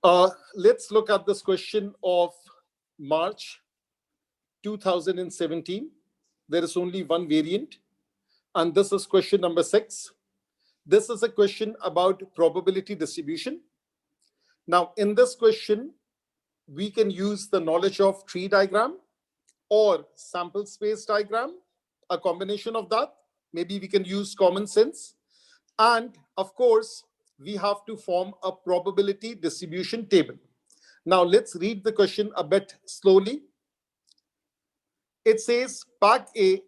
Let's look at this question of March 2017. There is only one variant, and this is question number 6. This is a question about probability distribution. Now, in this question, we can use the knowledge of tree diagram or sample space diagram, a combination of that. Maybe we can use common sense. And of course, we have to form a probability distribution table. Now, let's read the question a bit slowly. It says pack A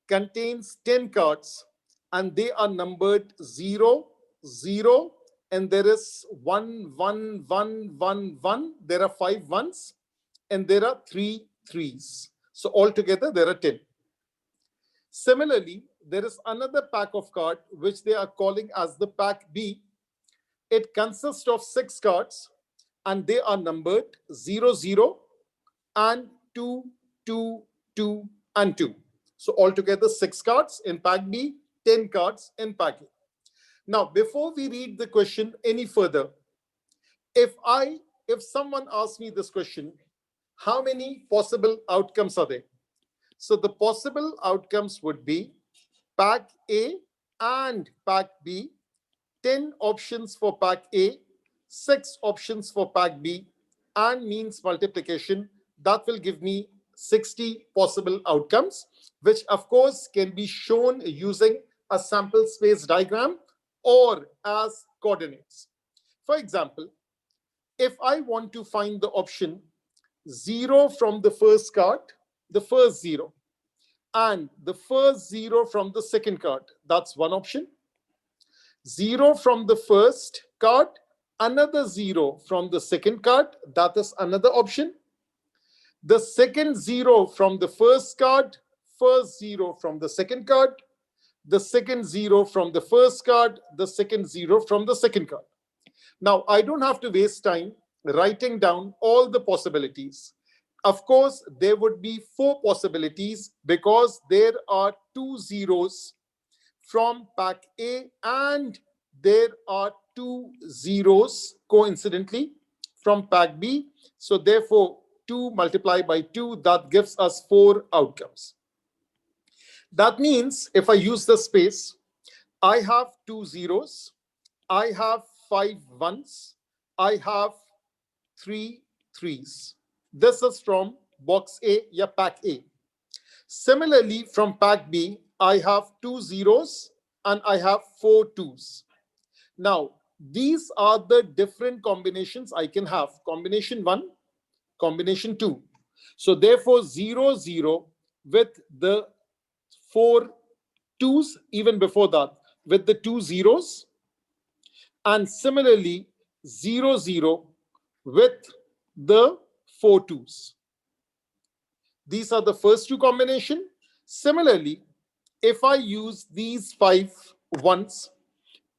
contains 10 cards and they are numbered 0, 0, and there is 1, 1, 1, 1, 1. There are 5 ones and there are 3 threes. So altogether, there are 10. Similarly, there is another pack of cards which they are calling as the pack B. It consists of 6 cards and they are numbered 0, 0 and 2, 2, 2 and 2. So altogether 6 cards in pack B, 10 cards in pack A. Now, before we read the question any further, if someone asks me this question, how many possible outcomes are there? So the possible outcomes would be pack A and pack B, 10 options for pack A, 6 options for pack B, and means multiplication. That will give me 60 possible outcomes, which of course can be shown using a sample space diagram or as coordinates. For example, if I want to find the option 0 from the first card, the first 0, and the first 0 from the second card, that's one option. 0 from the first card, another 0 from the second card, that is another option. The second 0 from the first card, first 0 from the second card, the second 0 from the first card, the second 0 from the second card. Now, I don't have to waste time writing down all the possibilities. Of course, there would be 4 possibilities because there are 2 zeros from pack A and there are 2 zeros coincidentally from pack B. So therefore, 2 multiplied by 2, that gives us 4 outcomes. That means if I use the space, I have 2 zeros, I have 5 ones, I have 3 threes. This is from box A, yeah, pack A. Similarly, from pack B, I have 2 zeros and I have 4 twos. Now, these are the different combinations I can have. Combination 1, combination 2. So therefore, 0, 0 with the 4 twos, even before that, with the 2 zeros. And similarly, 0, 0 with the 4 twos. These are the first 2 combinations. Similarly, if I use these 5 ones,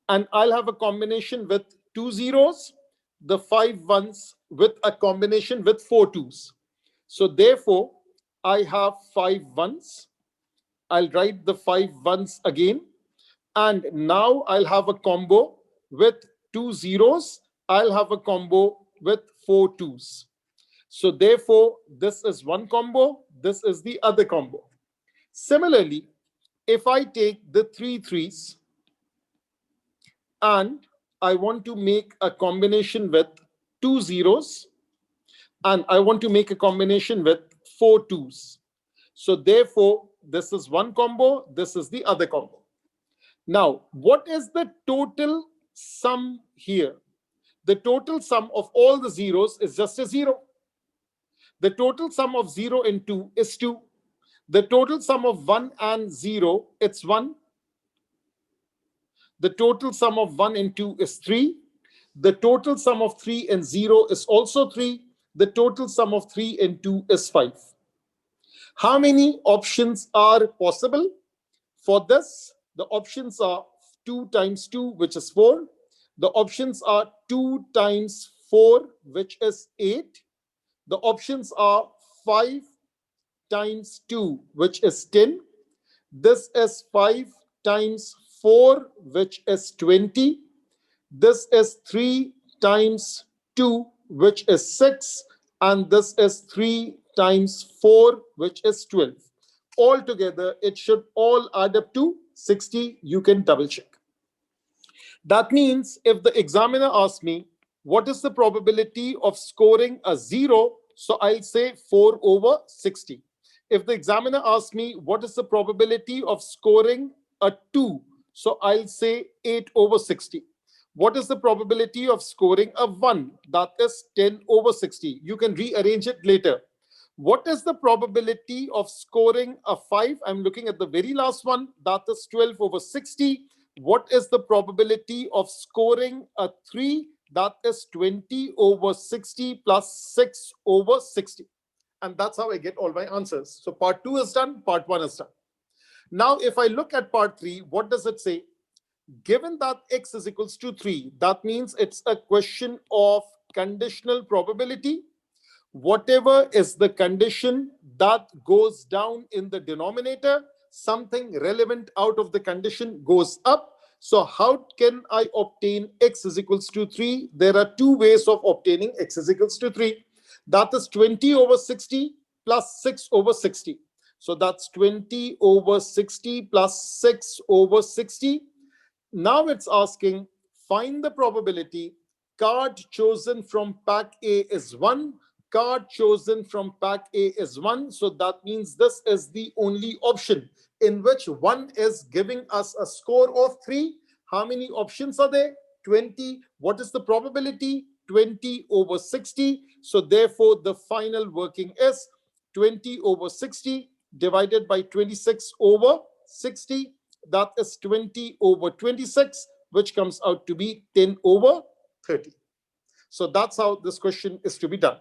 and I'll have a combination with 2 zeros, the 5 ones with a combination with 4 twos. So therefore, I have 5 ones. I'll write the 5 ones again. And now I'll have a combo with 2 zeros. I'll have a combo with 4 twos. So therefore, this is one combo. This is the other combo. Similarly, if I take the 3 threes and I want to make a combination with 2 zeros and I want to make a combination with 4 twos. So therefore, this is one combo. This is the other combo. Now, what is the total sum here? The total sum of all the zeros is just a 0. The total sum of 0 and 2 is 2. The total sum of 1 and 0, it's 1. The total sum of 1 and 2 is 3. The total sum of 3 and 0 is also 3. The total sum of 3 and 2 is 5. How many options are possible? For this, the options are 2 times 2, which is 4. The options are 2 times 4, which is 8. The options are 5 times 2, which is 10. This is 5 times 4, which is 20. This is 3 times 2, which is 6, and this is 3 times 4, which is 12. Altogether, it should all add up to 60. You can double check. That means if the examiner asks me, what is the probability of scoring a 0? So I'll say 4 over 60. If the examiner asks me, what is the probability of scoring a 2? So I'll say 8 over 60. What is the probability of scoring a 1? That is 10 over 60. You can rearrange it later. What is the probability of scoring a 5? I'm looking at the very last one. That is 12 over 60. What is the probability of scoring a 3? That is 20 over 60 plus 6 over 60. And that's how I get all my answers. So part 2 is done, part 1 is done. Now, if I look at part 3, what does it say? Given that x is equals to 3, that means it's a question of conditional probability. Whatever is the condition that goes down in the denominator, something relevant out of the condition goes up. So how can I obtain x is equals to 3? There are two ways of obtaining x is equals to 3. That is 20 over 60 plus 6 over 60. So that's 20 over 60 plus 6 over 60. Now it's asking, find the probability. Card chosen from pack A is 1. Card chosen from pack A is 1. So that means this is the only option in which 1 is giving us a score of 3. How many options are there? 20. What is the probability? 20 over 60. So therefore, the final working is 20 over 60 divided by 26 over 60. That is 20 over 26, which comes out to be 10 over 30. So that's how this question is to be done.